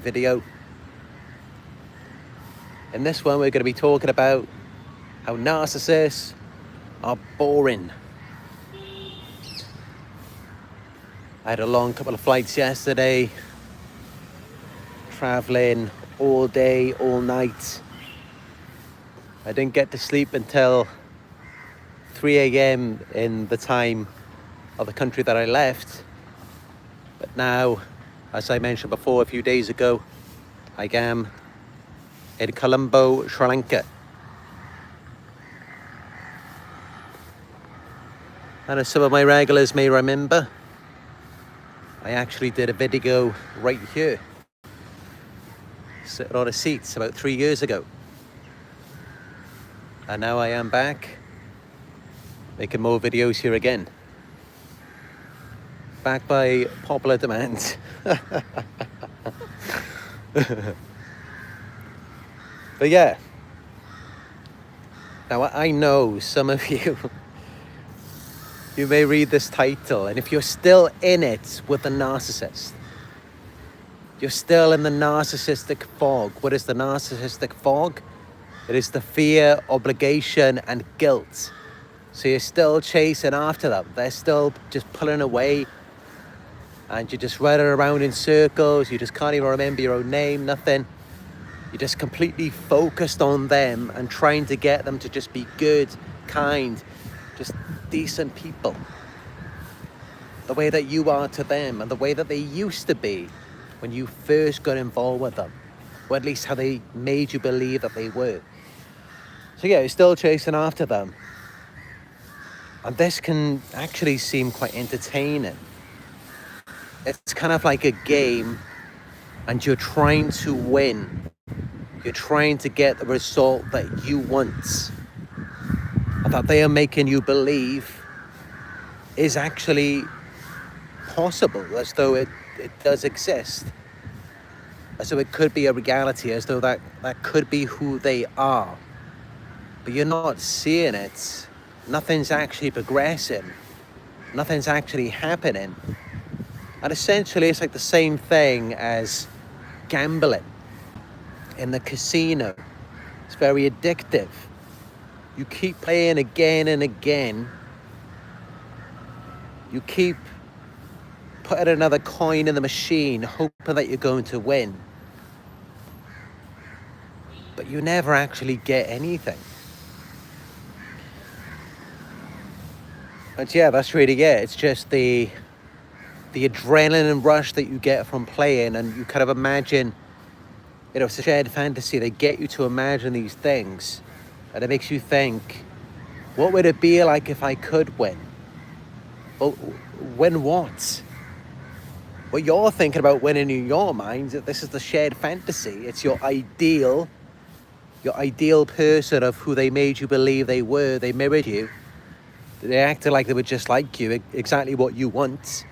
video. In this one, we're going to be talking about how narcissists are boring. I had a long couple of flights yesterday, traveling all day, all night. I didn't get to sleep until 3 a.m. in the time of the country that I left. But now, as I mentioned before a few days ago, I am in Colombo, Sri Lanka. And as some of my regulars may remember, I actually did a video right here, sitting on a seat about 3 years ago. And now I am back, making more videos here again. Back by popular demand. But yeah. Now I know some of you, you may read this title, and if you're still in it with the narcissist, you're still in the narcissistic fog. What is the narcissistic fog? It is the fear, obligation, and guilt. So you're still chasing after them. They're still just pulling away, and you're just running around in circles. You just can't even remember your own name, nothing. You're just completely focused on them and trying to get them to just be good, kind, just decent people. The way that you are to them and the way that they used to be when you first got involved with them. Or at least how they made you believe that they were. So yeah, you're still chasing after them. And this can actually seem quite entertaining. It's kind of like a game, and you're trying to win. You're trying to get the result that you want, and that they are making you believe is actually possible, as though it does exist, as though it could be a reality, as though that could be who they are. But you're not seeing it. Nothing's actually progressing. Nothing's actually happening. And essentially, it's like the same thing as gambling in the casino. It's very addictive. You keep playing again and again. You keep putting another coin in the machine, hoping that you're going to win. But you never actually get anything. And yeah, that's really it. It's just the adrenaline rush that you get from playing, and you kind of imagine, you know, it's a shared fantasy. They get you to imagine these things, and it makes you think, what would it be like if I could win? Well, win what? Well, you're thinking about winning in your mind. This is the shared fantasy. It's your ideal person of who they made you believe they were. They mirrored you. They acted like they were just like you, exactly what you want.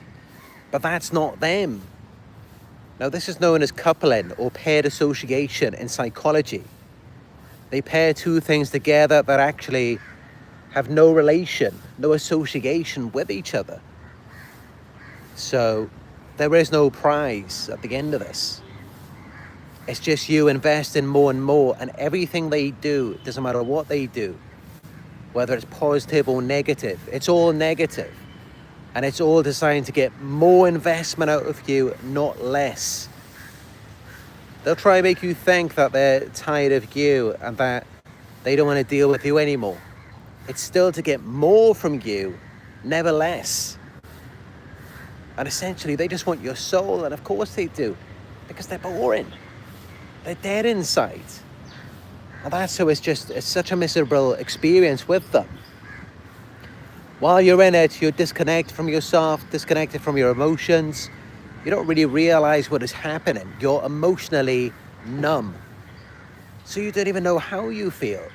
But that's not them. Now, this is known as coupling or paired association in psychology. They pair two things together that actually have no relation, no association with each other. So there is no prize at the end of this. It's just you investing more and more, and everything they do, doesn't matter what they do, whether it's positive or negative, it's all negative. And it's all designed to get more investment out of you, not less. They'll try and make you think that they're tired of you and that they don't want to deal with you anymore. It's still to get more from you, never less. And essentially, they just want your soul, and of course they do, because they're boring. They're dead inside. And that's so it's such a miserable experience with them. While you're in it, you're disconnected from yourself, disconnected from your emotions. You don't really realize what is happening. You're emotionally numb. So you don't even know how you feel.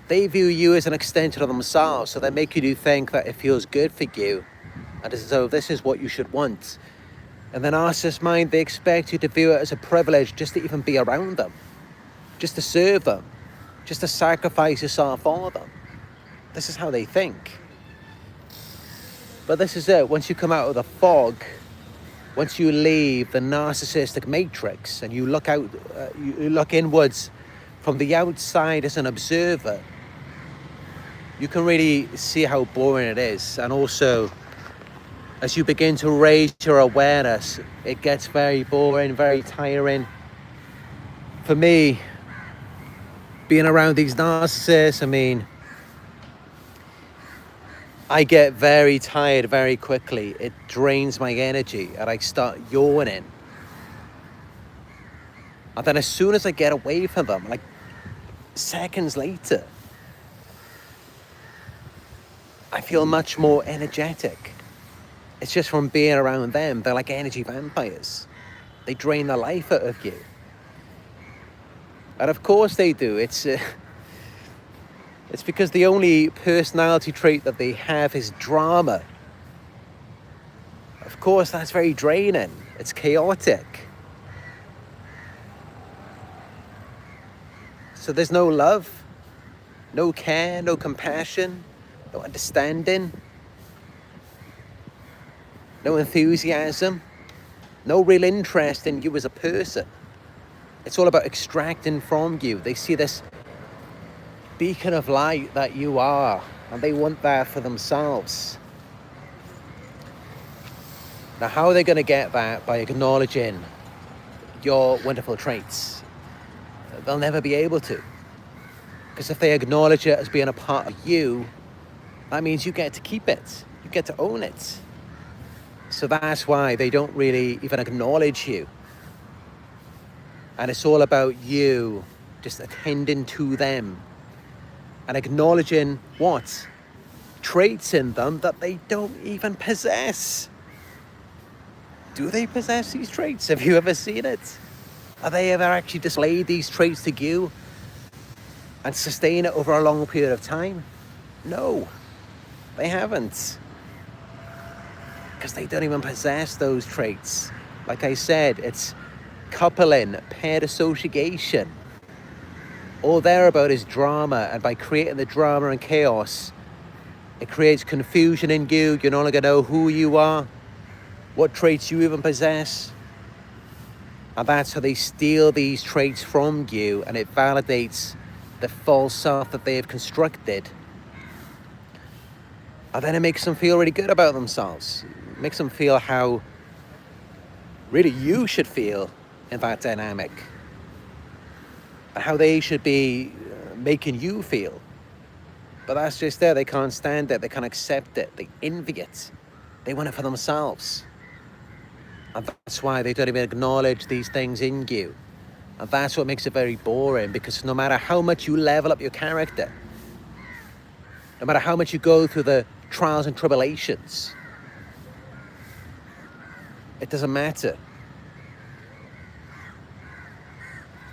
They view you as an extension of themselves, so they make you think that it feels good for you, and as though this is what you should want. And the narcissist mind, they expect you to view it as a privilege just to even be around them, just to serve them, just to sacrifice yourself for them. This is how they think. But this is it. Once you come out of the fog, once you leave the narcissistic matrix and you look out, you look inwards from the outside as an observer, you can really see how boring it is. And also, as you begin to raise your awareness, it gets very boring, very tiring. For me, being around these narcissists, I mean, I get very tired very quickly. It drains my energy and I start yawning. And then as soon as I get away from them, like seconds later, I feel much more energetic. It's just from being around them. They're like energy vampires. They drain the life out of you. And of course they do. It's because the only personality trait that they have is drama. Of course, that's very draining. It's chaotic. So there's no love, no care, no compassion, no understanding, no enthusiasm, no real interest in you as a person. It's all about extracting from you. They see this beacon of light that you are, and they want that for themselves. Now, how are they going to get that? By acknowledging your wonderful traits. They'll never be able to. Because if they acknowledge it as being a part of you, that means you get to keep it. You get to own it. So that's why they don't really even acknowledge you. And it's all about you just attending to them and acknowledging what? Traits in them that they don't even possess. Do they possess these traits? Have you ever seen it? Have they ever actually displayed these traits to you and sustain it over a long period of time? No, they haven't. Because they don't even possess those traits. Like I said, it's coupling, paired association. All they're about is drama, and by creating the drama and chaos, it creates confusion in you. You're no longer know who you are, what traits you even possess. And that's how they steal these traits from you, and it validates the false self that they have constructed. And then it makes them feel really good about themselves. It makes them feel how really you should feel in that dynamic. And how they should be making you feel. But that's just there. They can't stand it. They can't accept it. They envy it. They want it for themselves. And that's why they don't even acknowledge these things in you. And that's what makes it very boring, because no matter how much you level up your character, no matter how much you go through the trials and tribulations, it doesn't matter.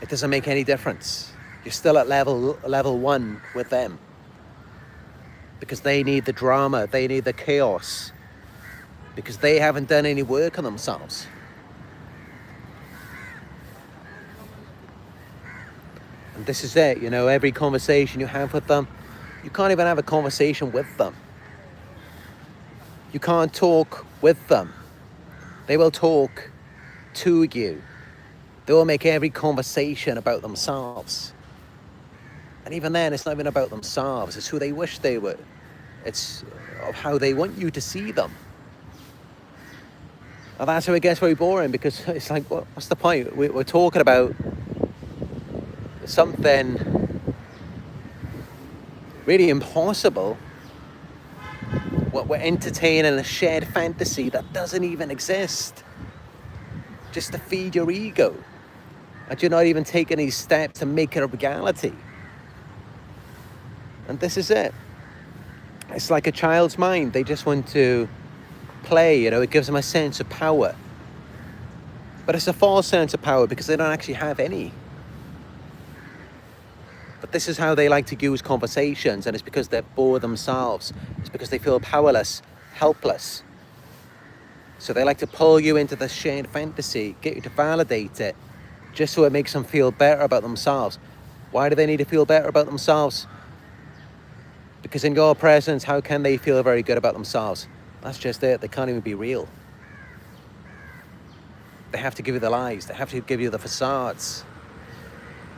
It doesn't make any difference. You're still at level 1 with them. Because they need the drama, they need the chaos. Because they haven't done any work on themselves. And this is it, you know, every conversation you have with them, you can't even have a conversation with them. You can't talk with them. They will talk to you. They will make every conversation about themselves. And even then, it's not even about themselves. It's who they wish they were. It's of how they want you to see them. And that's how it gets very boring, because it's like, what's the point? We're talking about something really impossible. We're entertaining a shared fantasy that doesn't even exist. Just to feed your ego. And you're not even taking any steps to make it a reality. And this is it. It's like a child's mind. They just want to play, you know, it gives them a sense of power. But it's a false sense of power, because they don't actually have any. But this is how they like to use conversations, and it's because they're bored themselves. It's because they feel powerless, helpless. So they like to pull you into the shared fantasy, get you to validate it, just so it makes them feel better about themselves. Why do they need to feel better about themselves? Because in your presence, how can they feel very good about themselves? That's just it. They can't even be real. They have to give you the lies. They have to give you the facades.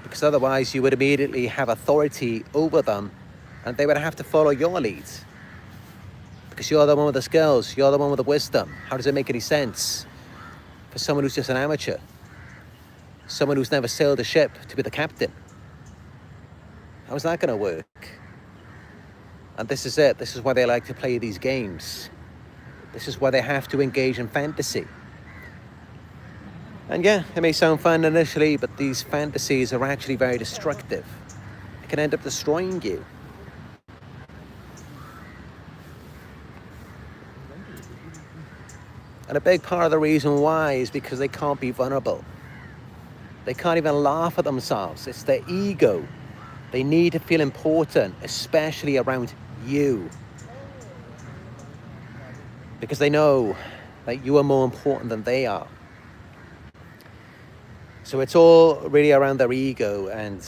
Because otherwise you would immediately have authority over them and they would have to follow your lead. Because you're the one with the skills. You're the one with the wisdom. How does it make any sense for someone who's just an amateur? Someone who's never sailed a ship to be the captain? How's that going to work? And this is it. This is why they like to play these games. This is why they have to engage in fantasy. And yeah, it may sound fun initially, but these fantasies are actually very destructive. It can end up destroying you. And a big part of the reason why is because they can't be vulnerable. They can't even laugh at themselves. It's their ego. They need to feel important, especially around you. Because they know that you are more important than they are. So it's all really around their ego. And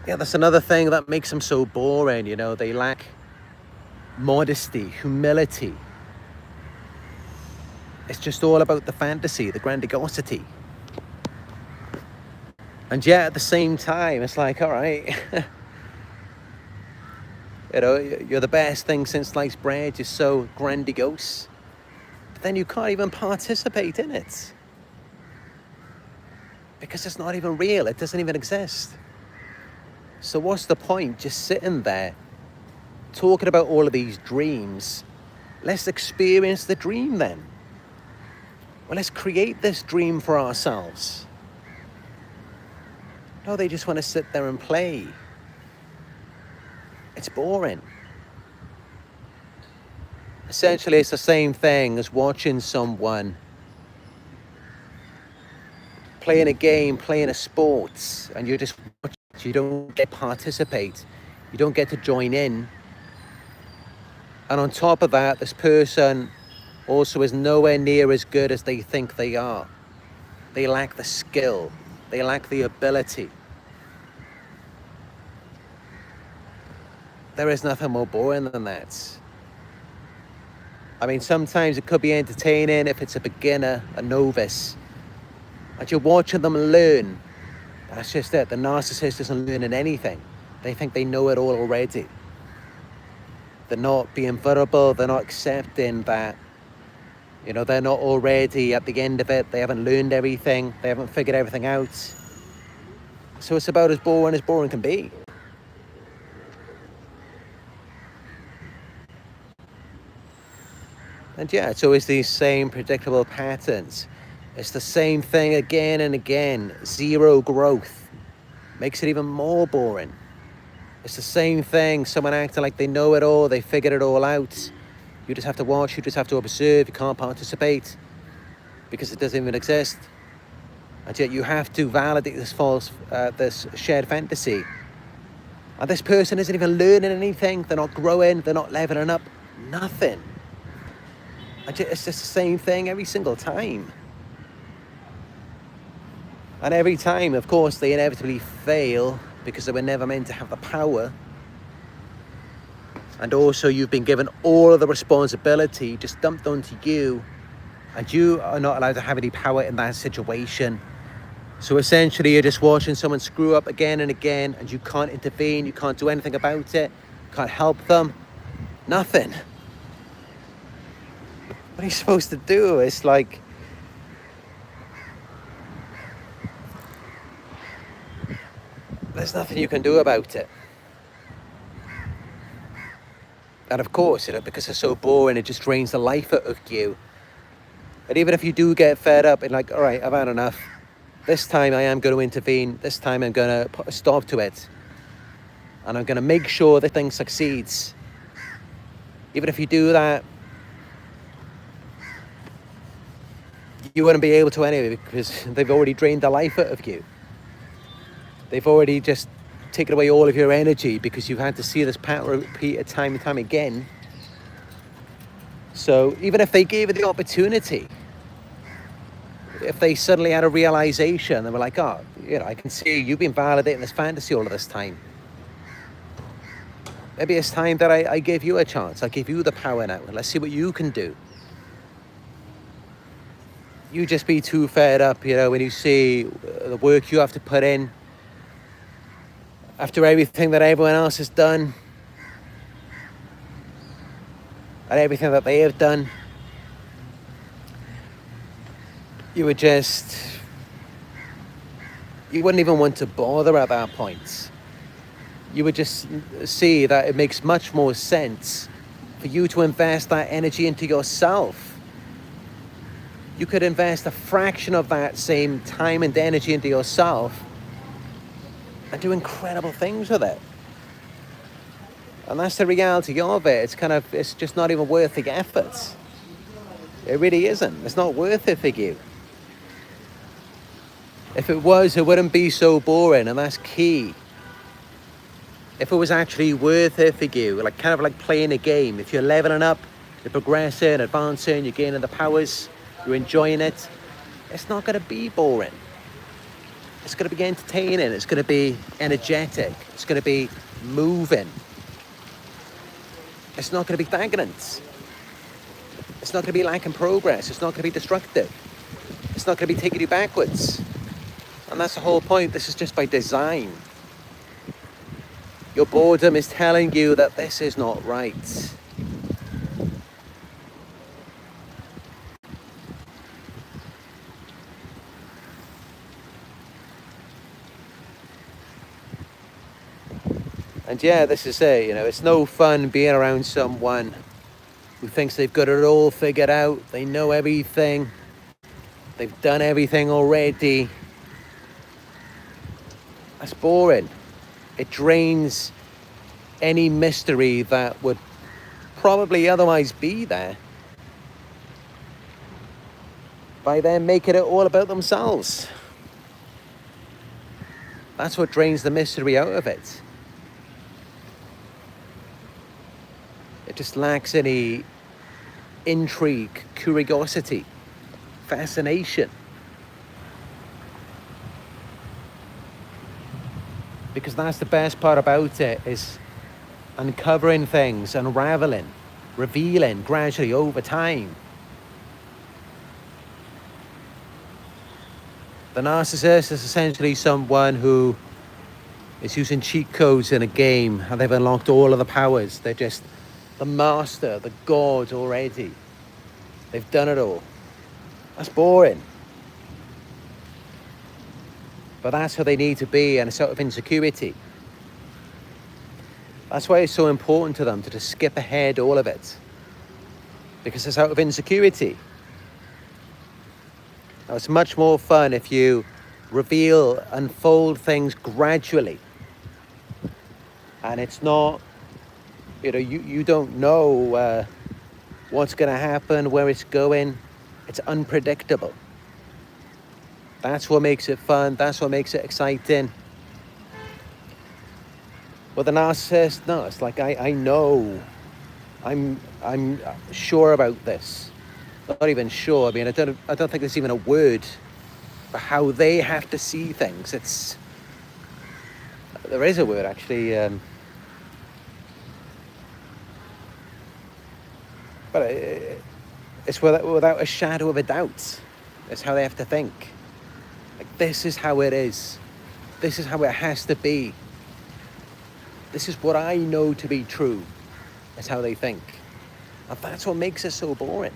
yeah, that's another thing that makes them so boring. You know, they lack modesty, humility. It's just all about the fantasy, the grandiosity. And yet at the same time, it's like, all right, you know, you're the best thing since sliced bread. You're so grandiose. But then you can't even participate in it. Because it's not even real. It doesn't even exist. So what's the point just sitting there talking about all of these dreams? Let's experience the dream then. Well, let's create this dream for ourselves. No, they just want to sit there and play. It's boring. Essentially, it's the same thing as watching someone playing a game, playing a sport, and you just watch, you don't get to participate, you don't get to join in. And on top of that, this person also is nowhere near as good as they think they are. They lack the skill, they lack the ability. There is nothing more boring than that. I mean, sometimes it could be entertaining if it's a beginner, a novice, and you're watching them learn. That's just it. The narcissist isn't learning anything. They think they know it all already. They're not being vulnerable. They're not accepting that, you know, they're not already at the end of it. They haven't learned everything. They haven't figured everything out. So it's about as boring can be. And yeah, it's always these same predictable patterns. It's the same thing again and again. Zero growth. Makes it even more boring. It's the same thing. Someone acting like they know it all. They figured it all out. You just have to watch. You just have to observe. You can't participate because it doesn't even exist. And yet you have to validate this this shared fantasy. And this person isn't even learning anything. They're not growing. They're not leveling up. Nothing. It's just the same thing every single time. And every time, of course, they inevitably fail because they were never meant to have the power. And also you've been given all of the responsibility just dumped onto you, and you are not allowed to have any power in that situation. So essentially you're just watching someone screw up again and again, and you can't intervene, you can't do anything about it, can't help them, nothing. What are you supposed to do? It's like, there's nothing you can do about it. And of course, you know, because it's so boring, it just drains the life out of you. And even if you do get fed up and like, all right, I've had enough. This time I am going to intervene. This time I'm going to put a stop to it. And I'm going to make sure the thing succeeds. Even if you do that, you wouldn't be able to anyway, because they've already drained the life out of you. They've already just taken away all of your energy because you've had to see this pattern repeated time and time again. So even if they gave it the opportunity, if they suddenly had a realization and were like, oh, you know, I can see you've been validating this fantasy all of this time. Maybe it's time that I give you a chance. I give you the power now, and let's see what you can do. you just be too fed up, you know, when you see the work you have to put in after everything that everyone else has done and everything that they have done. You would just, you wouldn't even want to bother at that point. You would just see that it makes much more sense for you to invest that energy into yourself. You could invest a fraction of that same time and energy into yourself and do incredible things with it. And that's the reality of it. It's just not even worth the effort. It really isn't. It's not worth it for you. If it was, it wouldn't be so boring, and that's key. If it was actually worth it for you, like kind of like playing a game. If you're leveling up, you're progressing, advancing, you're gaining the powers, you're enjoying it, it's not going to be boring. It's going to be entertaining. It's going to be energetic. It's going to be moving. It's not going to be stagnant. It's not going to be lacking progress. It's not going to be destructive. It's not going to be taking you backwards. And that's the whole point. This is just by design. Your boredom is telling you that this is not right. And yeah, this is it, you know, it's no fun being around someone who thinks they've got it all figured out, they know everything, they've done everything already. That's boring. It drains any mystery that would probably otherwise be there by them making it all about themselves. That's what drains the mystery out of it. It just lacks any intrigue, curiosity, fascination. Because that's the best part about it, is uncovering things, unraveling, revealing gradually over time. The narcissist is essentially someone who is using cheat codes in a game and they've unlocked all of the powers. They're just the master, the god already. They've done it all. That's boring. But that's how they need to be, and it's out of insecurity. That's why it's so important to them to just skip ahead all of it. Because it's out of insecurity. Now, it's much more fun if you reveal, unfold things gradually. And it's not, you know, you don't know what's going to happen, where it's going. It's unpredictable. That's what makes it fun. That's what makes it exciting. With the narcissist, no, it's like, I know. I'm sure about this. Not even sure. I mean, I don't think there's even a word for how they have to see things. There is a word, actually. But it's without a shadow of a doubt. It's how they have to think. Like, this is how it is. This is how it has to be. This is what I know to be true. That's how they think. And that's what makes it so boring.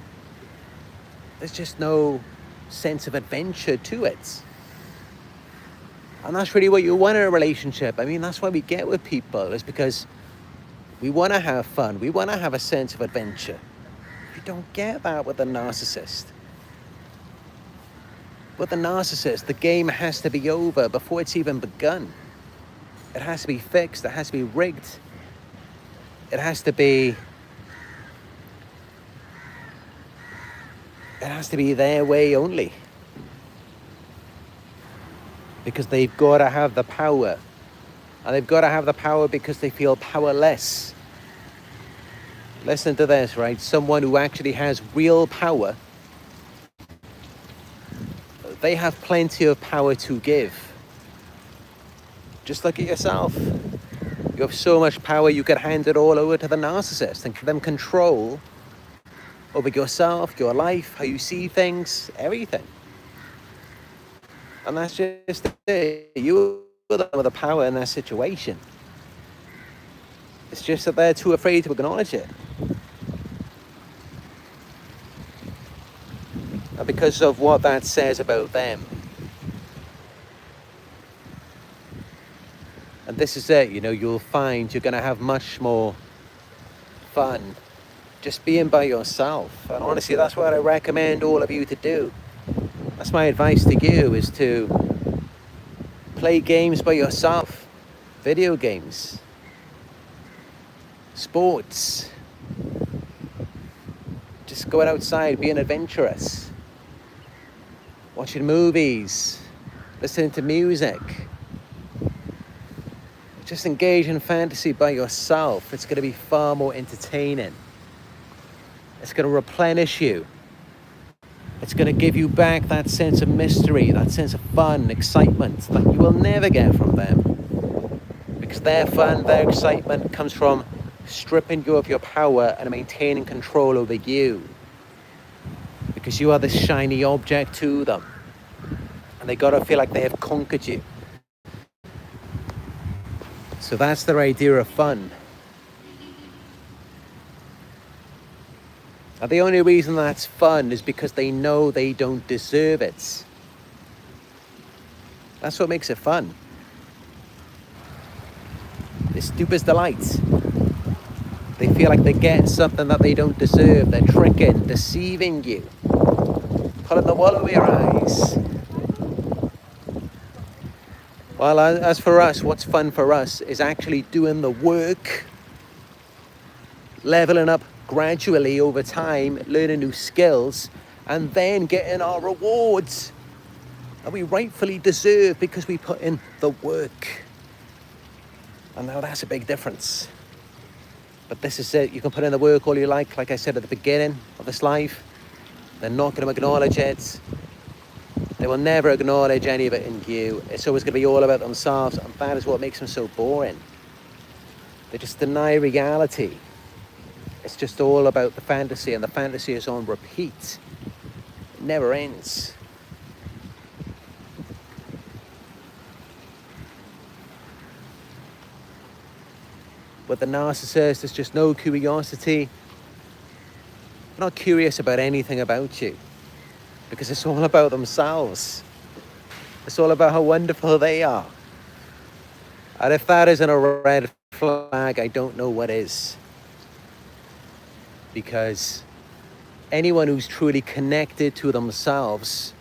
There's just no sense of adventure to it. And that's really what you want in a relationship. I mean, that's why we get with people, is because we want to have fun. We want to have a sense of adventure. You don't get that with a narcissist. With a narcissist, the game has to be over before it's even begun. It has to be fixed. It has to be rigged. It has to be their way only. Because they've got to have the power. And they've got to have the power because they feel powerless. Listen to this, right? Someone who actually has real power, they have plenty of power to give. Just look at yourself. You have so much power, you could hand it all over to the narcissist and give them control over yourself, your life, how you see things, everything. And that's just it. You are the one with the power in that situation. It's just that they're too afraid to acknowledge it. And because of what that says about them. And this is it, you'll find you're going to have much more fun just being by yourself. And honestly, that's what I recommend all of you to do. That's my advice to you, is to play games by yourself, video games, sports, just going outside, being adventurous, watching movies, listening to music. Just engage in fantasy by yourself. It's going to be far more entertaining. It's going to replenish you. It's going to give you back that sense of mystery, that sense of fun, excitement that you will never get from them. Because their fun, their excitement comes from stripping you of your power and maintaining control over you. Because you are this shiny object to them. And they got to feel like they have conquered you. So that's their idea of fun. And the only reason that's fun is because they know they don't deserve it. That's what makes it fun. It's stupid delight. They feel like they're getting something that they don't deserve. They're tricking, deceiving you, pulling the wool over your eyes. Well, as for us, what's fun for us is actually doing the work, leveling up gradually over time, learning new skills, and then getting our rewards that we rightfully deserve because we put in the work. And now that's a big difference. But this is it. You can put in the work all you like I said at the beginning of this life. They're not going to acknowledge it. They will never acknowledge any of it in you. It's always going to be all about themselves, and that is what makes them so boring. They just deny reality. It's just all about the fantasy, and the fantasy is on repeat. It never ends. With the narcissist, there's just no curiosity. They're not curious about anything about you, because it's all about themselves. It's all about how wonderful they are. And if that isn't a red flag, I don't know what is. Because anyone who's truly connected to themselves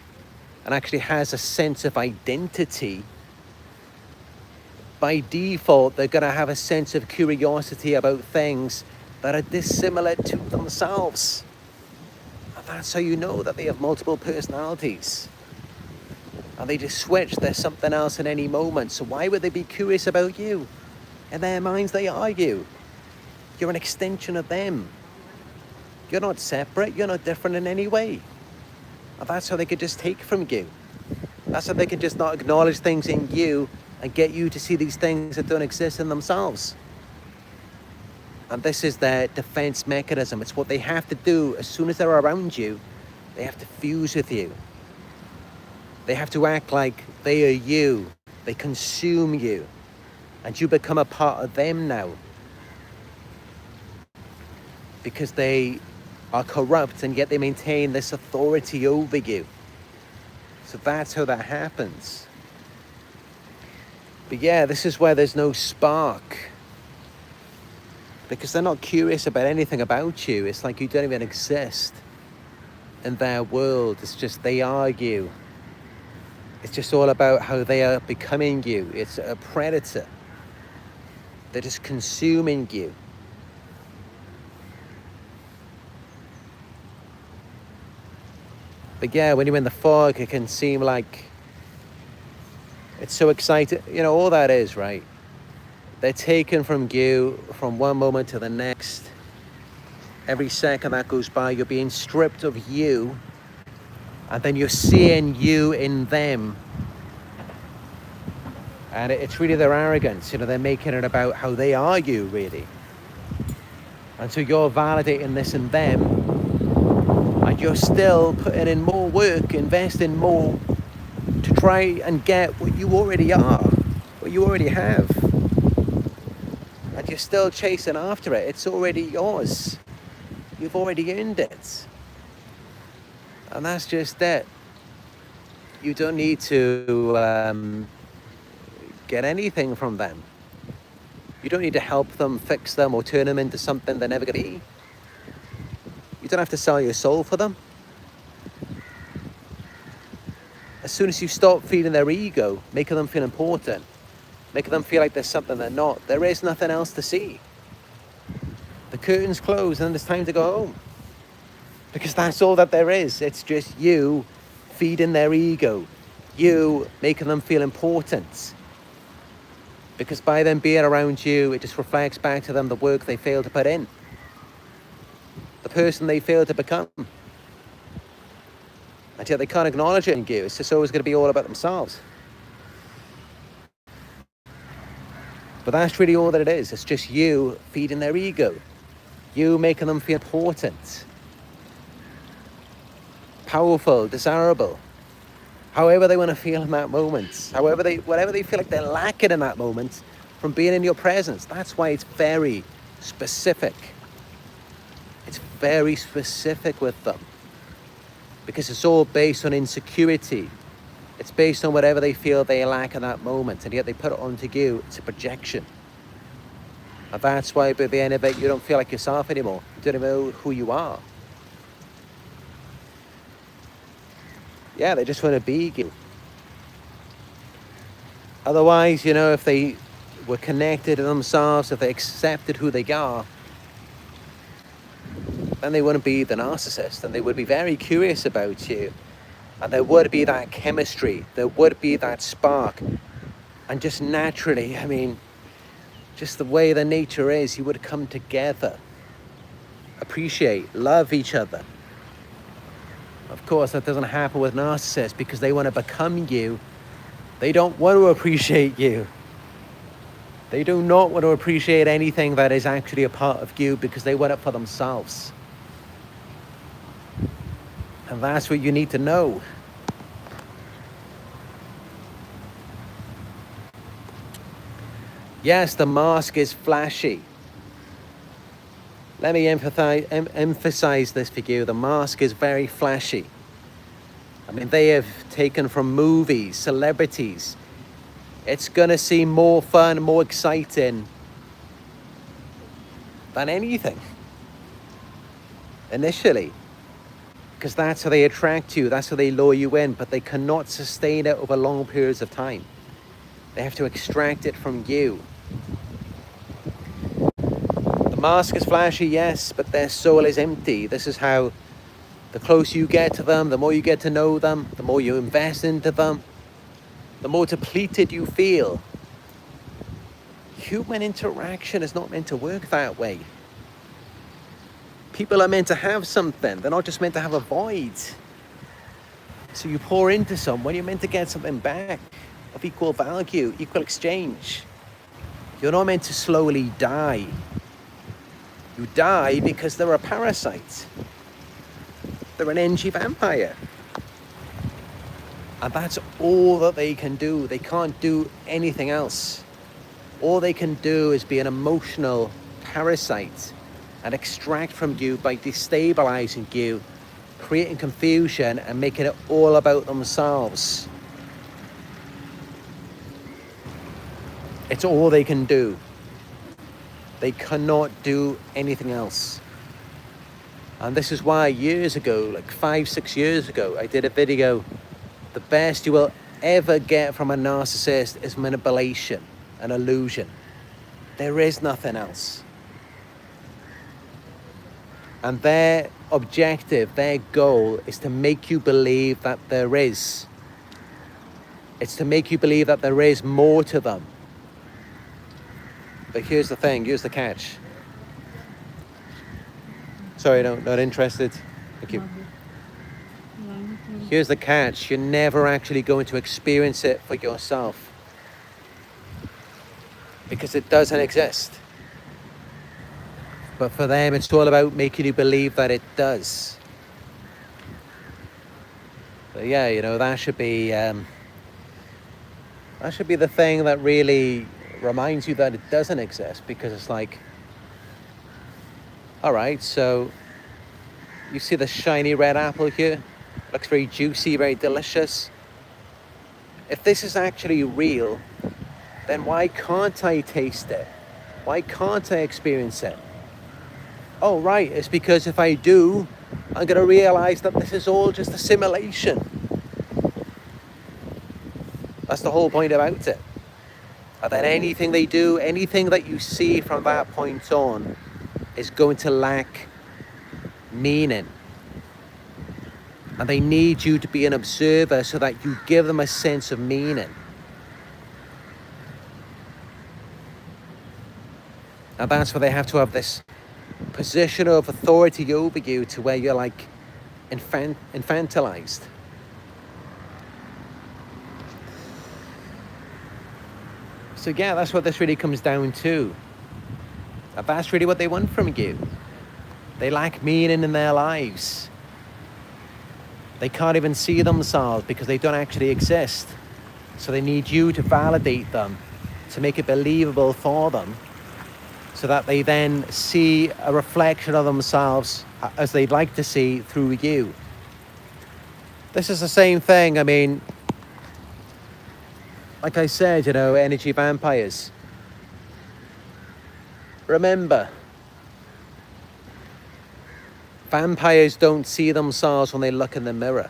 and actually has a sense of identity, by default, they're going to have a sense of curiosity about things that are dissimilar to themselves. And that's how you know that they have multiple personalities. And they just switch. There's something else in any moment. So why would they be curious about you? In their minds, they are you. You're an extension of them. You're not separate. You're not different in any way. And that's how they could just take from you. That's how they could just not acknowledge things in you and get you to see these things that don't exist in themselves. And this is their defense mechanism. It's what they have to do as soon as they're around you. They have to fuse with you. They have to act like they are you. They consume you. And you become a part of them now. Because they are corrupt, and yet they maintain this authority over you. So that's how that happens. But yeah, this is where there's no spark. Because they're not curious about anything about you. It's like you don't even exist in their world. It's just they are you. It's just all about how they are becoming you. It's a predator. They're just consuming you. But yeah, when you're in the fog, it can seem like it's so exciting. You know, all that is, right? They're taken from you from one moment to the next. Every second that goes by, you're being stripped of you. And then you're seeing you in them. And it's really their arrogance. You know, they're making it about how they are you, really. And so you're validating this in them. and you're still putting in more work, investing more to try and get what you already are, what you already have. And you're still chasing after it. It's already yours. You've already earned it. And that's just it. You don't need to get anything from them. You don't need to help them, fix them, or turn them into something they're never going to be. You don't have to sell your soul for them. As soon as you stop feeding their ego, making them feel important, making them feel like there's something they're not, there is nothing else to see. The curtains close and it's time to go home. Because that's all that there is. It's just you feeding their ego. You making them feel important. Because by them being around you, it just reflects back to them the work they failed to put in. The person they failed to become. And yet they can't acknowledge it in you. It's just always going to be all about themselves. But that's really all that it is. It's just you feeding their ego. You making them feel important. Powerful, desirable. However they want to feel in that moment. Whatever they feel like they're lacking in that moment from being in your presence. That's why it's very specific. It's very specific with them. Because it's all based on insecurity. It's based on whatever they feel they lack in that moment. And yet they put it onto you. It's a projection. And that's why by the end of it, you don't feel like yourself anymore. You don't even know who you are. Yeah, they just want to be you. Otherwise, if they were connected to themselves, if they accepted who they are, then they wouldn't be the narcissist, and they would be very curious about you. And there would be that chemistry, there would be that spark. And just naturally, just the way the nature is, you would come together, appreciate, love each other. Of course, that doesn't happen with narcissists because they want to become you. They don't want to appreciate you. They do not want to appreciate anything that is actually a part of you because they want it for themselves. And that's what you need to know. Yes, the mask is flashy. Let me emphasize this for you. The mask is very flashy. They have taken from movies, celebrities. It's going to seem more fun, more exciting than anything. Initially. Because that's how they attract you. That's how they lure you in. But they cannot sustain it over long periods of time. They have to extract it from you. The mask is flashy, yes, but their soul is empty. This is how the closer you get to them, the more you get to know them, the more you invest into them, the more depleted you feel. Human interaction is not meant to work that way. People are meant to have something. They're not just meant to have a void. So you pour into someone, you're meant to get something back of equal value, equal exchange. You're not meant to slowly die. You die because they're a parasite. They're an energy vampire. And that's all that they can do. They can't do anything else. All they can do is be an emotional parasite and extract from you by destabilizing you, creating confusion and making it all about themselves. It's all they can do. They cannot do anything else. And this is why years ago, like 5-6 years ago, I did a video. The best you will ever get from a narcissist is manipulation and illusion. There is nothing else. And their objective, their goal is to make you believe that there is. It's to make you believe that there is more to them. But here's the thing, here's the catch. Sorry, no, not interested. Thank you. Here's the catch, you're never actually going to experience it for yourself. Because it doesn't exist. But for them, it's all about making you believe that it does. But yeah, you know, that should be the thing that really reminds you that it doesn't exist, because it's like, all right, so you see the shiny red apple here? Looks very juicy, very delicious. If this is actually real, then why can't I taste it? Why can't I experience it? Oh, right, it's because if I do, I'm going to realize that this is all just a simulation. That's the whole point about it. And then anything they do, anything that you see from that point on is going to lack meaning. And they need you to be an observer so that you give them a sense of meaning. And that's where they have to have this position of authority over you, to where you're like infantilized. So yeah, that's what this really comes down to. And that's really what they want from you. They lack meaning in their lives. They can't even see themselves because they don't actually exist. So they need you to validate them, to make it believable for them, so that they then see a reflection of themselves as they'd like to see through you. This is the same thing. I mean, like I said, you know, energy vampires. Remember, vampires don't see themselves when they look in the mirror.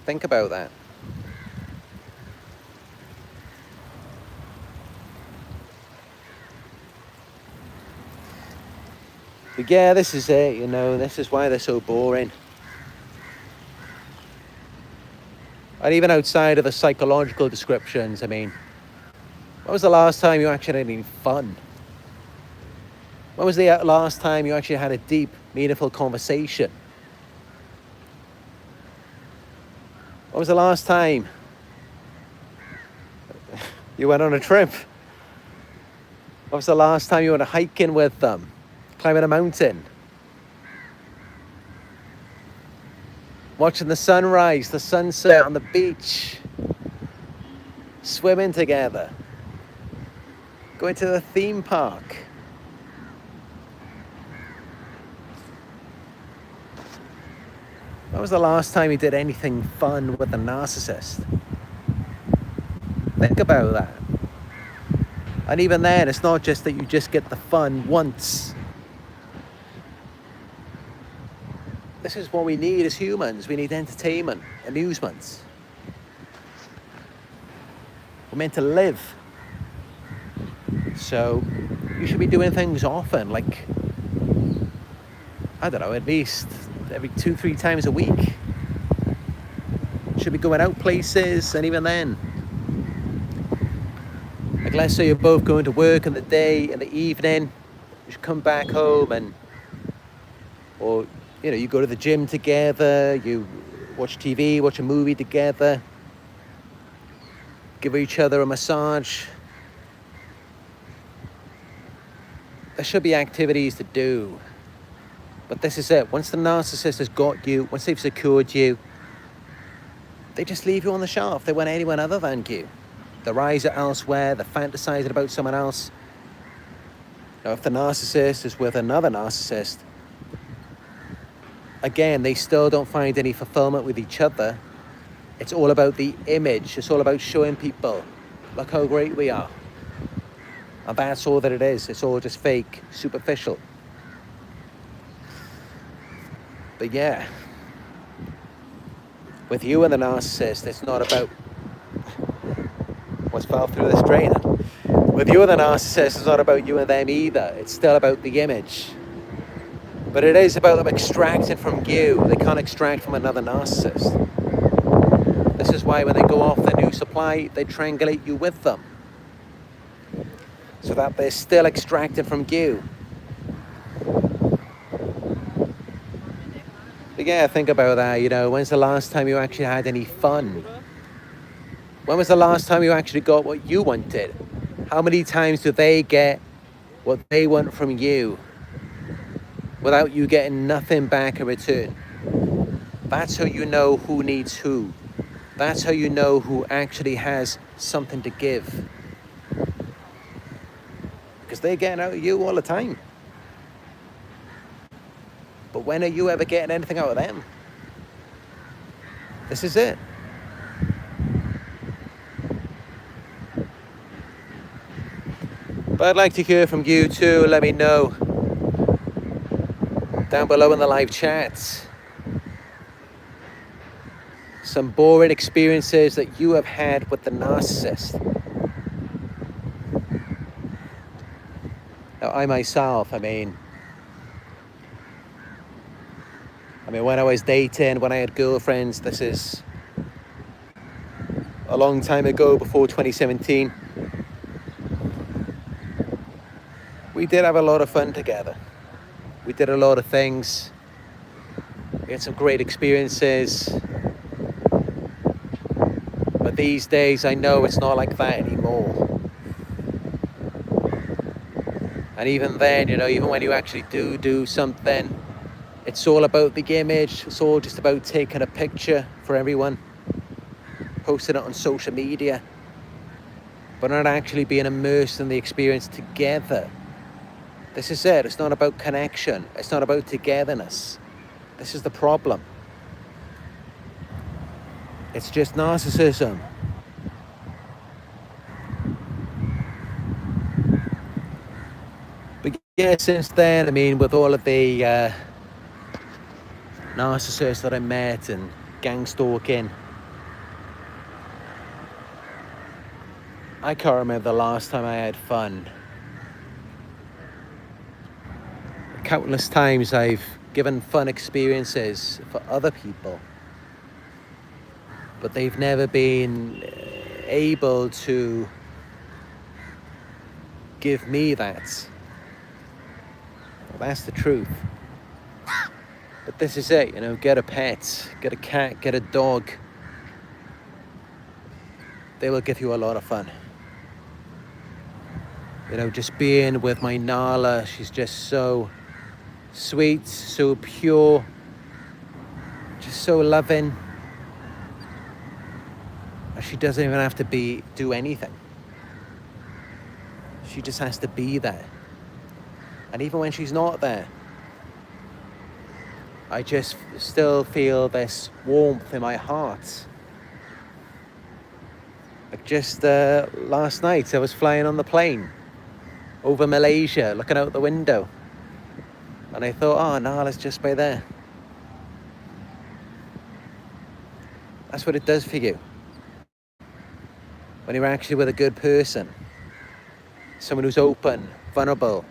Think about that. But yeah, this is it, you know, this is why they're so boring. And even outside of the psychological descriptions, I mean, when was the last time you actually had any fun? When was the last time you actually had a deep, meaningful conversation? When was the last time you went on a trip? When was the last time you went hiking with them? Climbing a mountain? Watching the sunrise, the sunset on the beach? Swimming together? Going to the theme park? When was the last time you did anything fun with a narcissist? Think about that. And even then, it's not just that you just get the fun once. This is what we need as humans. We need entertainment, amusements. We're meant to live. So you should be doing things often, like, I don't know, at least every 2-3 times a week. Should be going out places, and even then, like, let's say you're both going to work in the day, in the evening, you should come back home or, you know, you go to the gym together, you watch TV, watch a movie together, give each other a massage. There should be activities to do. But this is it. Once the narcissist has got you, once they've secured you, they just leave you on the shelf. They want anyone other than you. Their eyes are elsewhere. They're fantasizing about someone else. Now, if the narcissist is with another narcissist, again, they still don't find any fulfillment with each other. It's all about the image. It's all about showing people, look how great we are. And that's all that it is. It's all just fake, superficial. But yeah, with you and the narcissist, it's not about what's fell through this drain. With you and the narcissist, it's not about you and them either. It's still about the image. But it is about them extracting from you. They can't extract from another narcissist. This is why when they go off the new supply, they triangulate you with them, so that they're still extracting from you. But yeah, think about that, you know, when's the last time you actually had any fun? When was the last time you actually got what you wanted? How many times do they get what they want from you without you getting nothing back in return? That's how you know who needs who. That's how you know who actually has something to give. Because they're getting out of you all the time. But when are you ever getting anything out of them? This is it. But I'd like to hear from you too. Let me know down below in the live chats some boring experiences that you have had with the narcissist. Now, I myself, I mean, when I was dating, when I had girlfriends, this is a long time ago, before 2017. We did have a lot of fun together. We did a lot of things. We had some great experiences. But these days, I know it's not like that anymore. And even then, even when you actually do something, it's all about the image. It's all just about taking a picture for everyone, posting it on social media, but not actually being immersed in the experience together. This is it. It's not about connection. It's not about togetherness. This is the problem. It's just narcissism. But yeah, since then, with all of the narcissists that I met and gang stalking, I can't remember the last time I had fun. Countless times I've given fun experiences for other people, but they've never been able to give me that. Well, that's the truth. But this is it, get a pet, get a cat, get a dog. They will give you a lot of fun. Just being with my Nala, she's just so sweet, so pure, just so loving. She doesn't even have to do anything. She just has to be there. And even when she's not there, I just still feel this warmth in my heart. Like just last night, I was flying on the plane over Malaysia, looking out the window. And I thought, oh, Nala's just by there. That's what it does for you. When you're actually with a good person. Someone who's open, vulnerable,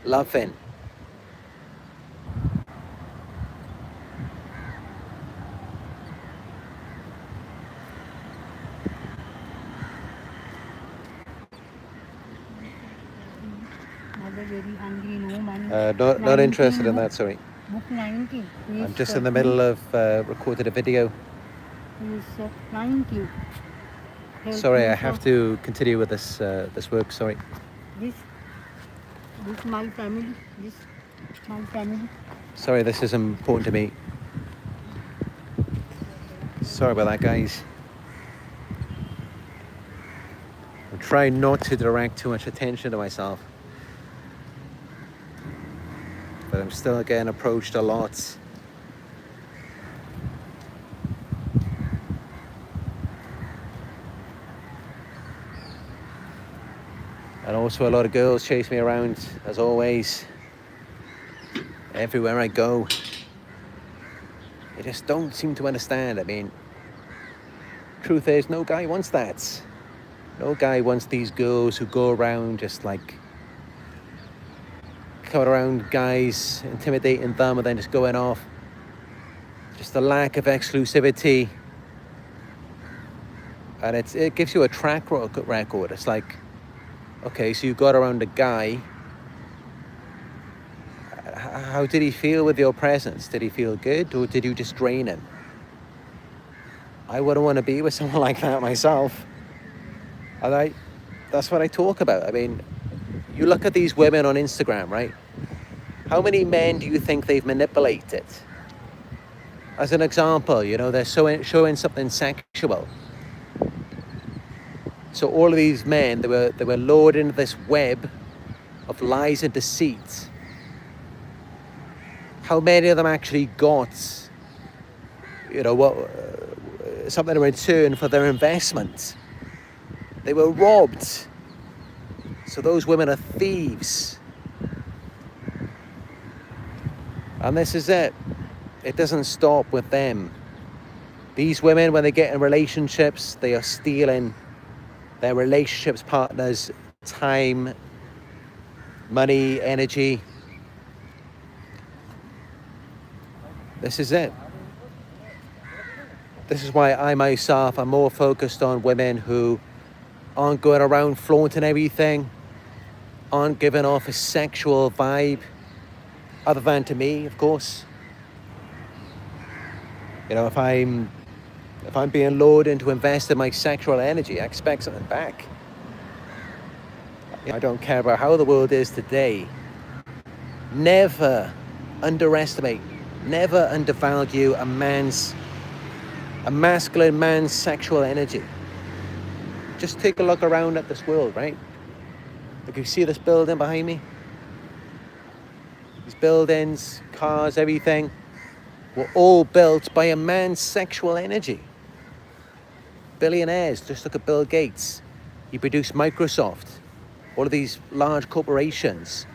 loving. Not interested in that, sorry. Book 90. I'm just in the middle of recording a video. 90. Sorry, I have to continue with this work, sorry. This my family. This my family. Sorry, this is important to me. Sorry about that, guys. I'm trying not to direct too much attention to myself. But I'm still getting approached a lot. And also a lot of girls chase me around, as always. Everywhere I go. They just don't seem to understand. Truth is, no guy wants that. No guy wants these girls who go around just like coming around guys, intimidating them and then just going off. Just the lack of exclusivity. And it gives you a track record. It's like, okay, so you got around a guy. How did he feel with your presence? Did he feel good, or did you just drain him? I wouldn't want to be with someone like that myself. And that's what I talk about. You look at these women on Instagram, right? How many men do you think they've manipulated? As an example, you know, they're showing something sexual. So all of these men, they were lured into this web of lies and deceit. How many of them actually got, you know, what something in return for their investment? They were robbed. So those women are thieves. And this is it. It doesn't stop with them. These women, when they get in relationships, they are stealing their relationships partners' time, money, energy. This is it. This is why I myself am more focused on women who aren't going around flaunting everything, aren't giving off a sexual vibe, other than to me, of course. You know, if I'm being lured into invest in my sexual energy, I expect something back. I don't care about how the world is today. Never underestimate, never undervalue a masculine man's sexual energy. Just take a look around at this world, right? Look, you see this building behind me? These buildings, cars, everything were all built by a man's sexual energy. Billionaires, just look at Bill Gates. He produced Microsoft, all of these large corporations.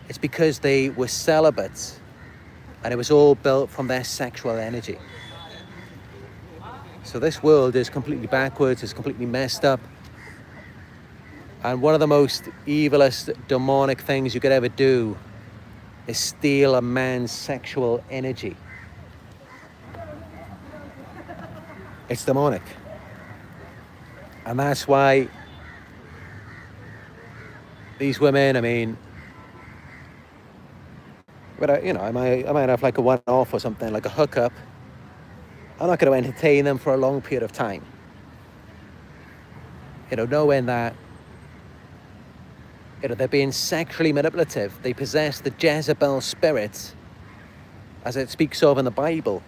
It's because they were celibate and it was all built from their sexual energy. So this world is completely backwards, it's completely messed up. And one of the most evilest, demonic things you could ever do is steal a man's sexual energy. It's demonic. And that's why these women, I mean, but you know, I might have like a one-off or something, like a hookup. I'm not going to entertain them for a long period of time. You know, knowing that, you know, they're being sexually manipulative. They possess the Jezebel spirit, as it speaks of in the Bible.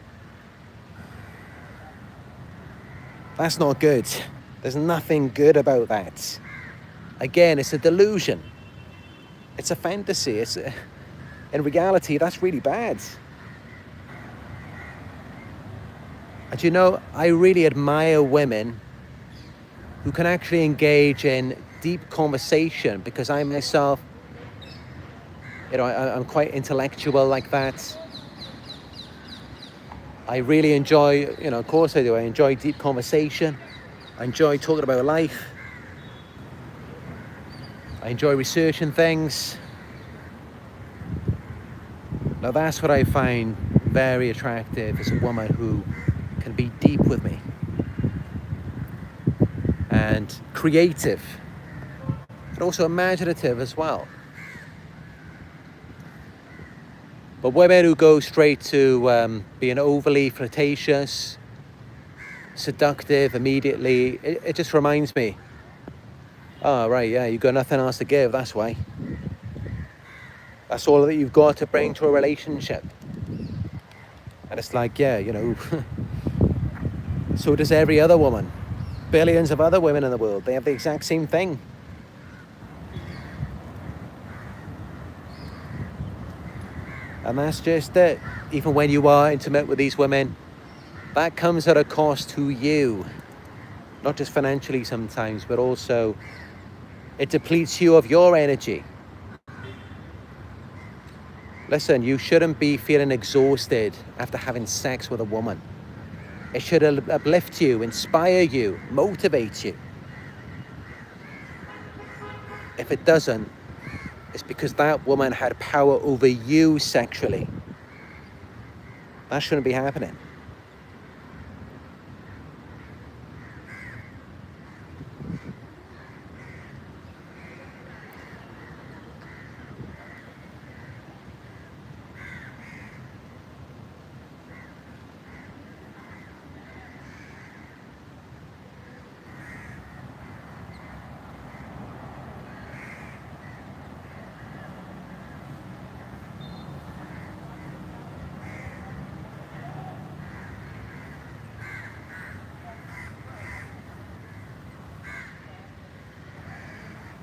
That's not good. There's nothing good about that. Again, it's a delusion. It's a fantasy. In reality, that's really bad. And you know, I really admire women who can actually engage in deep conversation, because I myself, you know, I'm quite intellectual like that. I really enjoy, you know, of course I do, I enjoy deep conversation. I enjoy talking about life. I enjoy researching things. Now that's what I find very attractive, is a woman who can be deep with me and creative, but also imaginative as well. But women who go straight to being overly flirtatious, seductive immediately, it just reminds me, oh right, yeah, you've got nothing else to give, that's why. That's all that you've got to bring to a relationship. And it's like, yeah, you know, so does every other woman. Billions of other women in the world, they have the exact same thing. And that's just it. Even when you are intimate with these women, that comes at a cost to you. Not just financially sometimes, but also it depletes you of your energy. Listen, you shouldn't be feeling exhausted after having sex with a woman. It should uplift you, inspire you, motivate you. If it doesn't, it's because that woman had power over you sexually. That shouldn't be happening.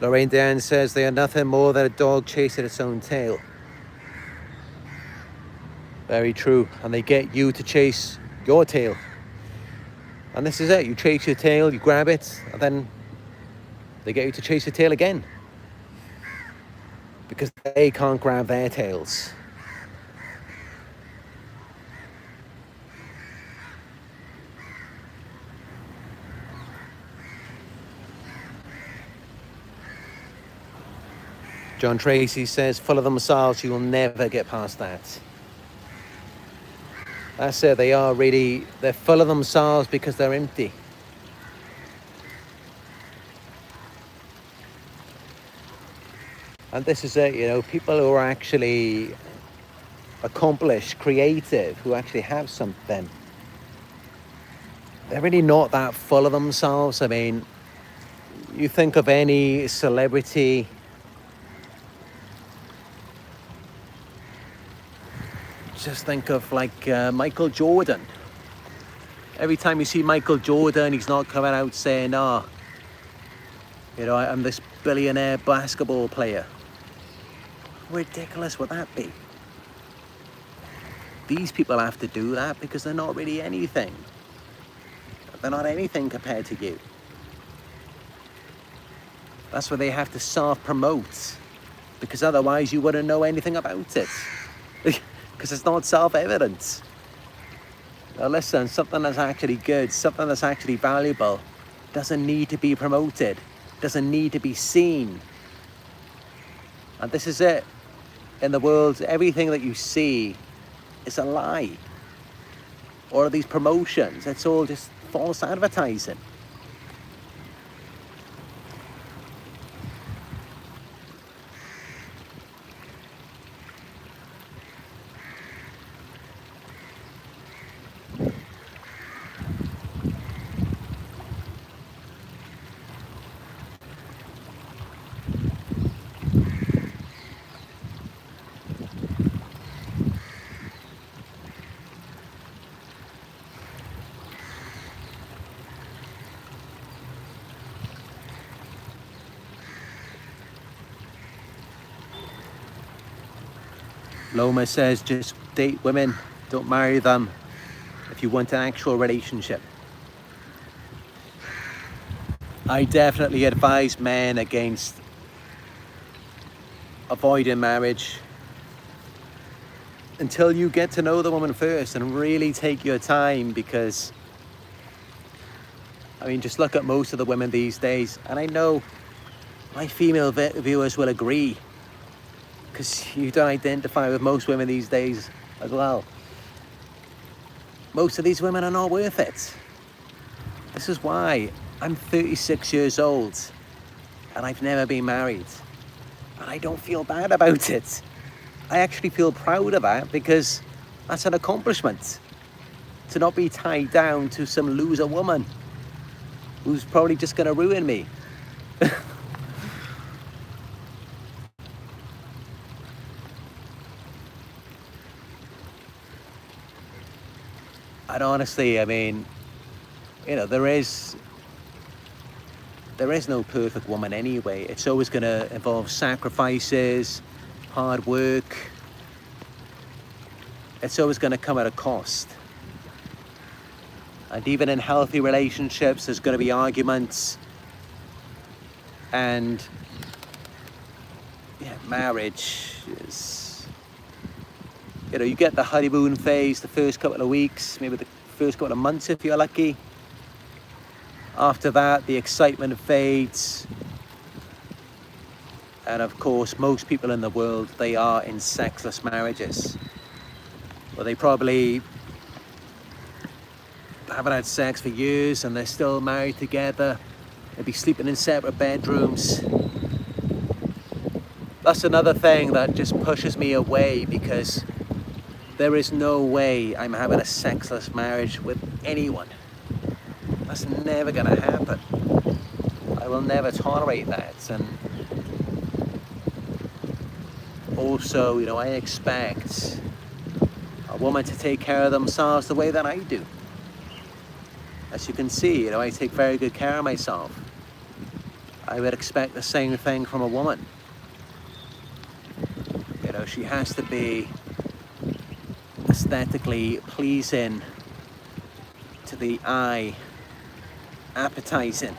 Lorraine Dan says they are nothing more than a dog chasing its own tail. Very true. And they get you to chase your tail. And this is it. You chase your tail, you grab it, and then they get you to chase your tail again. Because they can't grab their tails. John Tracy says, full of themselves, you will never get past that. That's it, they're full of themselves because they're empty. And this is it, you know, people who are actually accomplished, creative, who actually have something, they're really not that full of themselves. I mean, you think of any celebrity, just think of like Michael Jordan. Every time you see Michael Jordan, he's not coming out saying, oh, you know, I'm this billionaire basketball player. How ridiculous would that be? These people have to do that because they're not really anything. They're not anything compared to you. That's why they have to self-promote, because otherwise you wouldn't know anything about it. Because it's not self-evident. Now listen, something that's actually good, something that's actually valuable, doesn't need to be promoted, doesn't need to be seen. And this is it. In the world, everything that you see is a lie. All of these promotions, it's all just false advertising. Loma says, just date women, don't marry them if you want an actual relationship. I definitely advise men against avoiding marriage until you get to know the woman first and really take your time, because I mean, just look at most of the women these days, and I know my female viewers will agree, because you don't identify with most women these days as well. Most of these women are not worth it. This is why I'm 36 years old and I've never been married. And I don't feel bad about it. I actually feel proud of that, because that's an accomplishment. To not be tied down to some loser woman who's probably just gonna ruin me. And honestly, I mean, you know, there is no perfect woman anyway. It's always going to involve sacrifices, hard work. It's always going to come at a cost. And even in healthy relationships, there's going to be arguments. And yeah, marriage is, you know, you get the honeymoon phase the first couple of weeks, maybe the first couple of months if you're lucky. After that, the excitement fades. And of course, most people in the world, they are in sexless marriages. Well, they probably haven't had sex for years and they're still married together. They'll be sleeping in separate bedrooms. That's another thing that just pushes me away, because there is no way I'm having a sexless marriage with anyone. That's never gonna happen. I will never tolerate that. And also, you know, I expect a woman to take care of themselves the way that I do. As you can see, you know, I take very good care of myself. I would expect the same thing from a woman. You know, she has to be aesthetically pleasing to the eye, appetizing.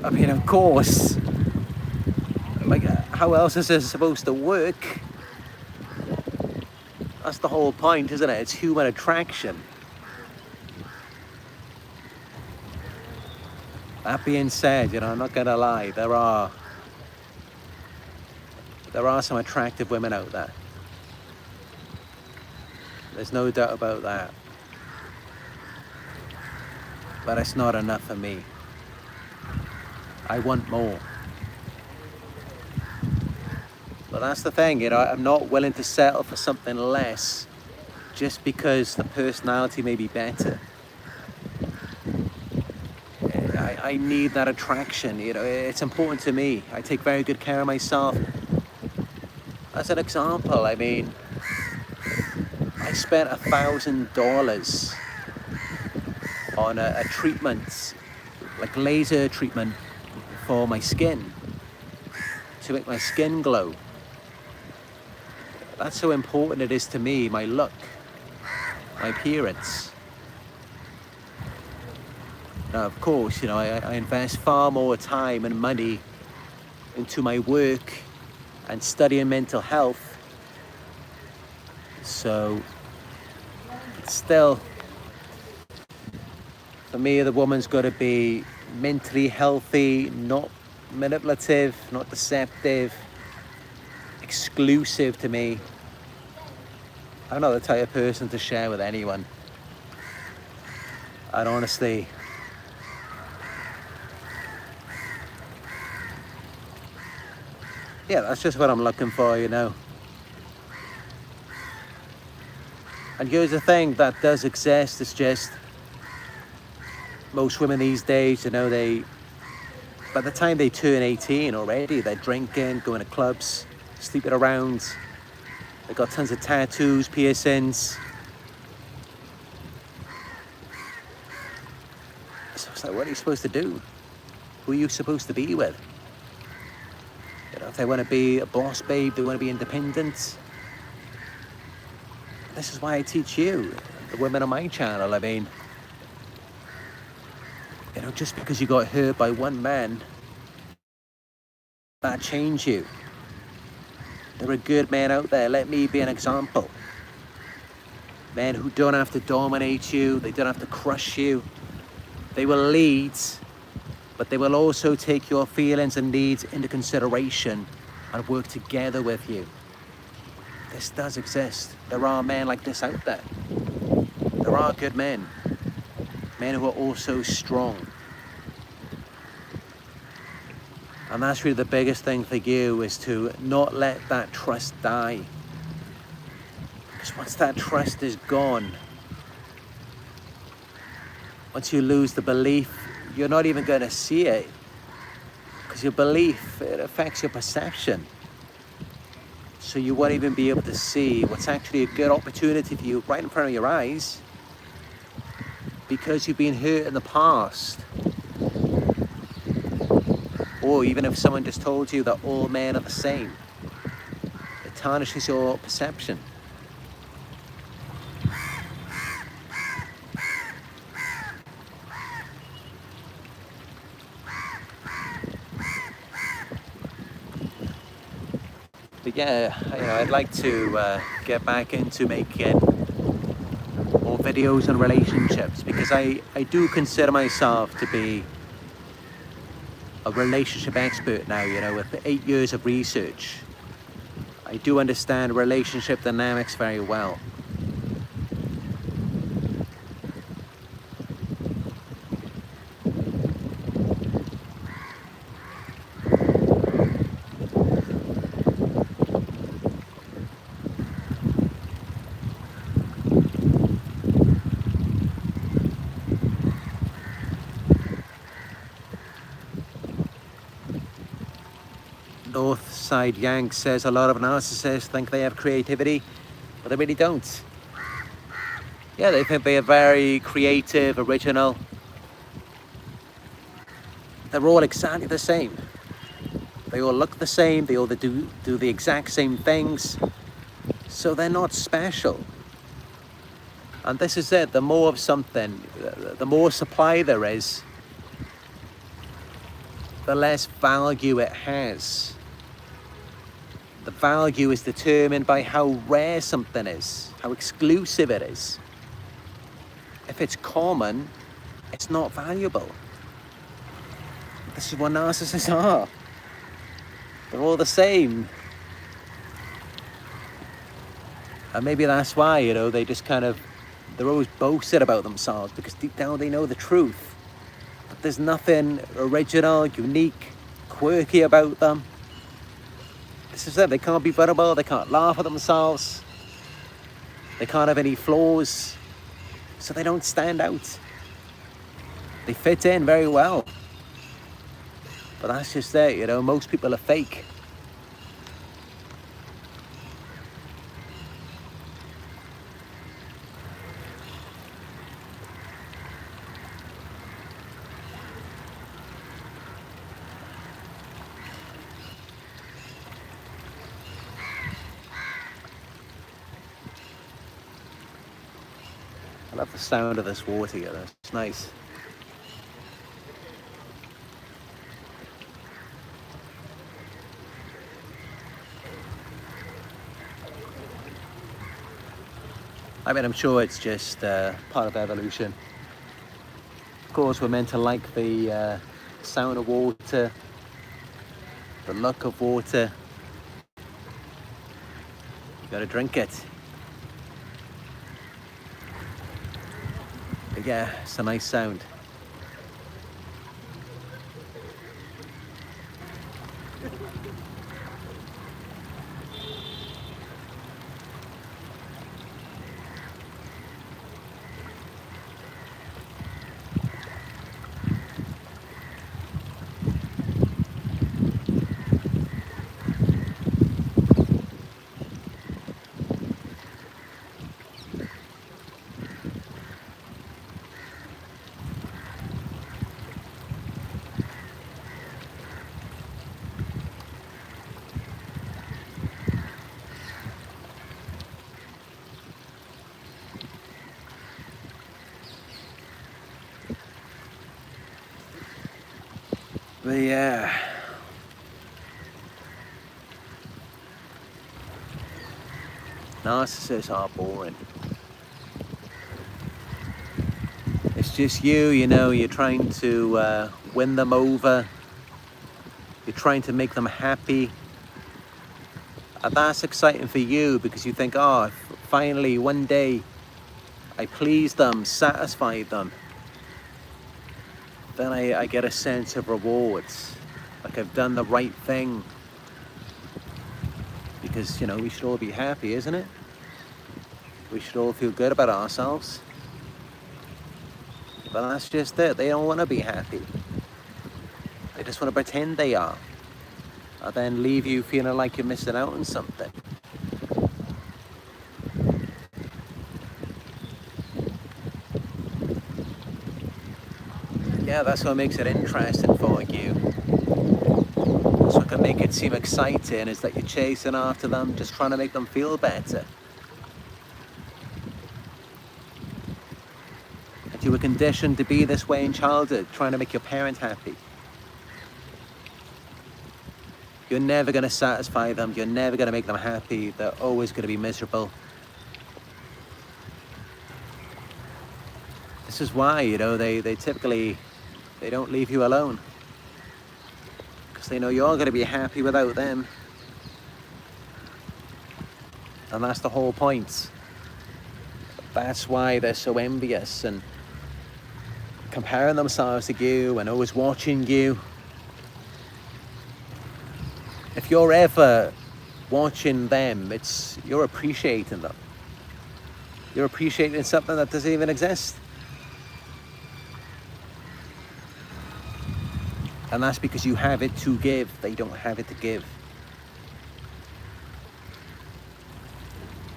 I mean, of course, like, how else is this supposed to work? That's the whole point, isn't it? It's human attraction. That being said, you know, I'm not gonna lie, there are some attractive women out there. There's no doubt about that. But it's not enough for me. I want more. But that's the thing, you know, I'm not willing to settle for something less just because the personality may be better. I need that attraction, you know, it's important to me. I take very good care of myself. As an example, I mean, I spent $1,000 on a treatment, like laser treatment for my skin, to make my skin glow. That's how important it is to me, my look, my appearance. Now, of course, you know, I invest far more time and money into my work and studying mental health. So, still, for me, the woman's got to be mentally healthy, not manipulative, not deceptive, exclusive to me. I'm not the type of person to share with anyone. And honestly, yeah, that's just what I'm looking for, you know. And here's the thing that does exist, it's just most women these days, you know, by the time they turn 18 already, they're drinking, going to clubs, sleeping around. They've got tons of tattoos, piercings. So it's like, what are you supposed to do? Who are you supposed to be with? You know, if they want to be a boss babe, they want to be independent. This is why I teach you, the women on my channel. I mean, you know, just because you got hurt by one man, that change you. There are good men out there. Let me be an example. Men who don't have to dominate you. They don't have to crush you. They will lead, but they will also take your feelings and needs into consideration and work together with you. This does exist. There are men like this out there. There are good men. Men who are also strong. And that's really the biggest thing for you, is to not let that trust die. Because once that trust is gone, once you lose the belief, you're not even going to see it. Because your belief, it affects your perception. So you won't even be able to see what's actually a good opportunity for you right in front of your eyes. Because you've been hurt in the past. Or even if someone just told you that all men are the same, it tarnishes your perception. But yeah, you know, I'd like to get back into making more videos on relationships, because I do consider myself to be a relationship expert now, you know, with 8 years of research. I do understand relationship dynamics very well. Northside Yank says a lot of narcissists think they have creativity, but they really don't. Yeah, they think they are very creative, original. They're all exactly the same. They all look the same, they all do the exact same things. So they're not special. And this is it, the more of something, the more supply there is, the less value it has. The value is determined by how rare something is, how exclusive it is. If it's common, it's not valuable. This is what narcissists are. They're all the same. And maybe that's why, you know, they just kind of, they're always boasted about themselves because deep down they know the truth. But there's nothing original, unique, quirky about them. This is it, they can't be vulnerable, they can't laugh at themselves. They can't have any flaws. So they don't stand out. They fit in very well. But that's just it, you know, most people are fake. I love the sound of this water here, it's nice. I mean, I'm sure it's just part of evolution. Of course, we're meant to like the sound of water, the look of water. You gotta drink it. But yeah, it's a nice sound. But yeah, narcissists are boring. It's just you know, you're trying to win them over. You're trying to make them happy. And that's exciting for you because you think, oh, finally one day I pleased them, satisfied them. Then I get a sense of rewards, like I've done the right thing. Because, you know, we should all be happy, isn't it? We should all feel good about ourselves. But that's just it, they don't want to be happy. They just want to pretend they are. And then leave you feeling like you're missing out on something. Yeah, that's what makes it interesting for you. That's what can make it seem exciting, is that you're chasing after them, just trying to make them feel better. And you were conditioned to be this way in childhood, trying to make your parents happy. You're never going to satisfy them, you're never going to make them happy, they're always going to be miserable. This is why, you know, they typically, they don't leave you alone. Because they know you're going to be happy without them. And that's the whole point. That's why they're so envious and comparing themselves to you and always watching you. If you're ever watching them, you're appreciating them. You're appreciating something that doesn't even exist. And that's because you have it to give. They don't have it to give.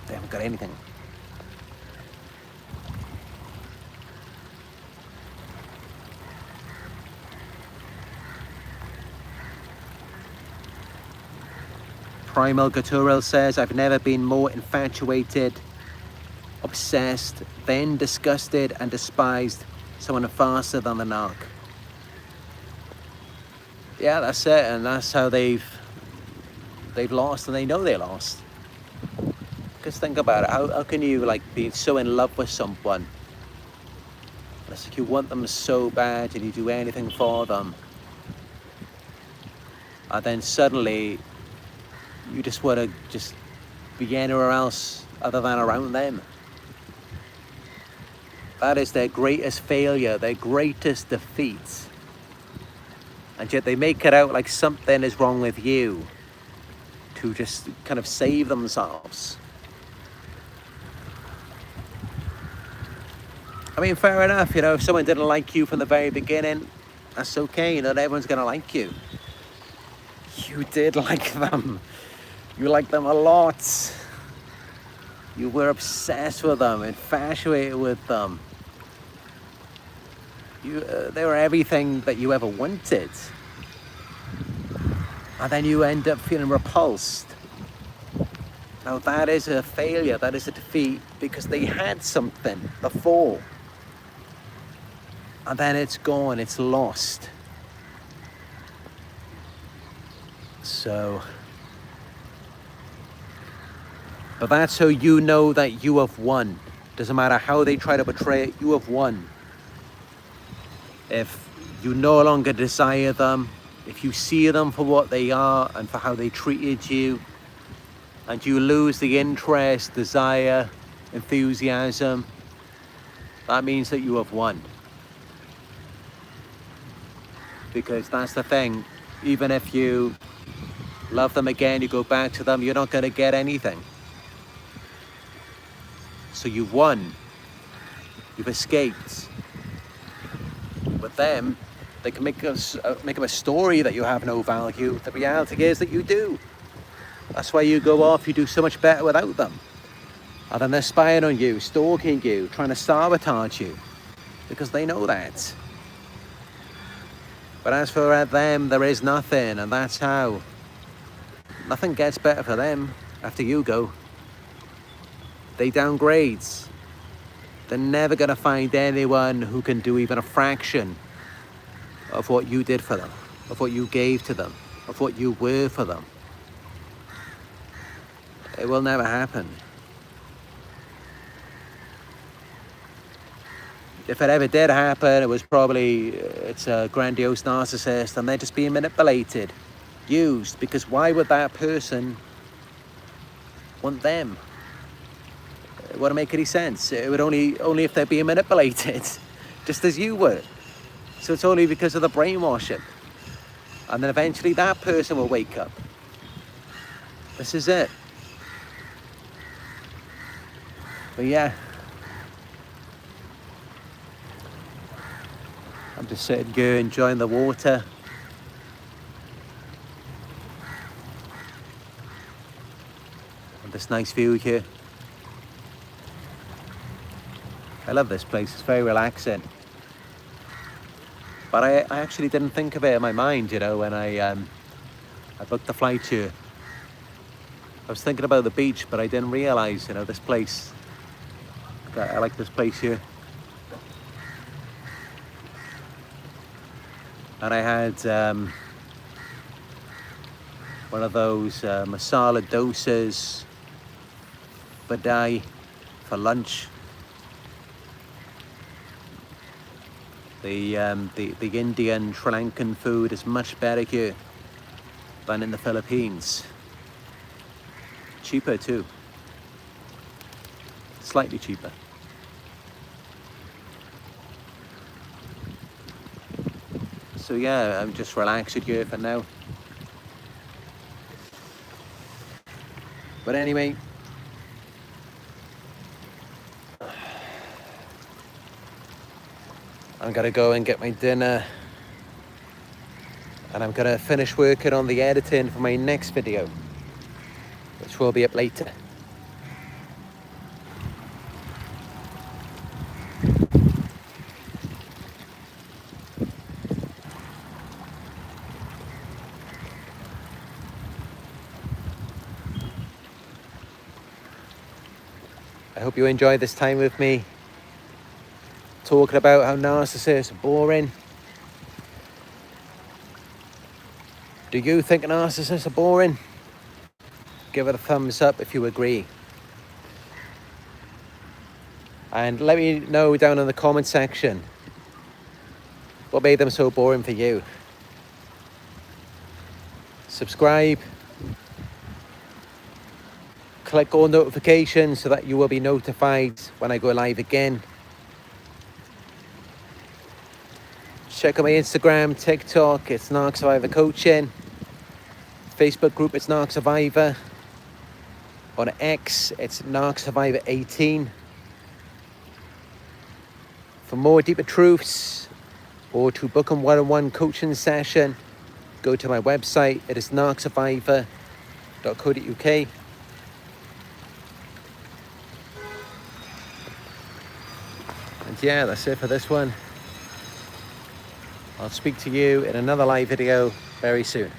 They haven't got anything. Primal Guttural says, I've never been more infatuated, obsessed, then disgusted and despised someone faster than the narc. Yeah, that's it, and that's how they've lost, and they know they lost. Because think about it, how can you like be so in love with someone? It's like you want them so bad and you do anything for them. And then suddenly you just want to just be anywhere else other than around them. That is their greatest failure, their greatest defeat. And yet they make it out like something is wrong with you to just kind of save themselves. I mean, fair enough, you know, if someone didn't like you from the very beginning, that's okay, not everyone's gonna like you. You did like them. You liked them a lot. You were obsessed with them, infatuated with them. They were everything that you ever wanted. And then you end up feeling repulsed. Now that is a failure, that is a defeat, because they had something before. And then it's gone, it's lost. So, but that's how you know that you have won. Doesn't matter how they try to betray it, you have won. If you no longer desire them, if you see them for what they are and for how they treated you, and you lose the interest, desire, enthusiasm, that means that you have won. Because that's the thing, even if you love them again, you go back to them, you're not going to get anything. So you've won. You've escaped. With them, they can make up a story that you have no value. The reality is that you do. That's why you go off, you do so much better without them. And then they're spying on you, stalking you, trying to sabotage you. Because they know that. But as for them, there is nothing, and that's how. Nothing gets better for them after you go. They downgrade. They're never going to find anyone who can do even a fraction of what you did for them, of what you gave to them, of what you were for them. It will never happen. If it ever did happen, it was probably, it's a grandiose narcissist and they're just being manipulated, used, because why would that person want them? It wouldn't make any sense. It would only if they're being manipulated, just as you were. So it's only because of the brainwashing. And then eventually that person will wake up. This is it. But yeah. I'm just sitting here enjoying the water. And this nice view here. I love this place, it's very relaxing. But I actually didn't think of it in my mind, you know, when I booked the flight here. I was thinking about the beach, but I didn't realize, you know, this place. I like this place here. And I had one of those masala dosas for lunch. The Indian Sri Lankan food is much better here than in the Philippines. Cheaper too. Slightly cheaper. So yeah, I'm just relaxed here for now. But anyway, I'm gonna go and get my dinner, and I'm gonna finish working on the editing for my next video, which will be up later. I hope you enjoy this time with me, talking about how narcissists are boring. Do you think narcissists are boring? Give it a thumbs up if you agree. And let me know down in the comment section what made them so boring for you. Subscribe. Click all notifications so that you will be notified when I go live again. Check out my Instagram, TikTok, it's Narc Survivor Coaching. Facebook group, it's Narc Survivor. On X, it's Narc Survivor 18. For more deeper truths or to book a one-on-one coaching session, go to my website. It is narcsurvivor.co.uk. And yeah, that's it for this one. I'll speak to you in another live video very soon.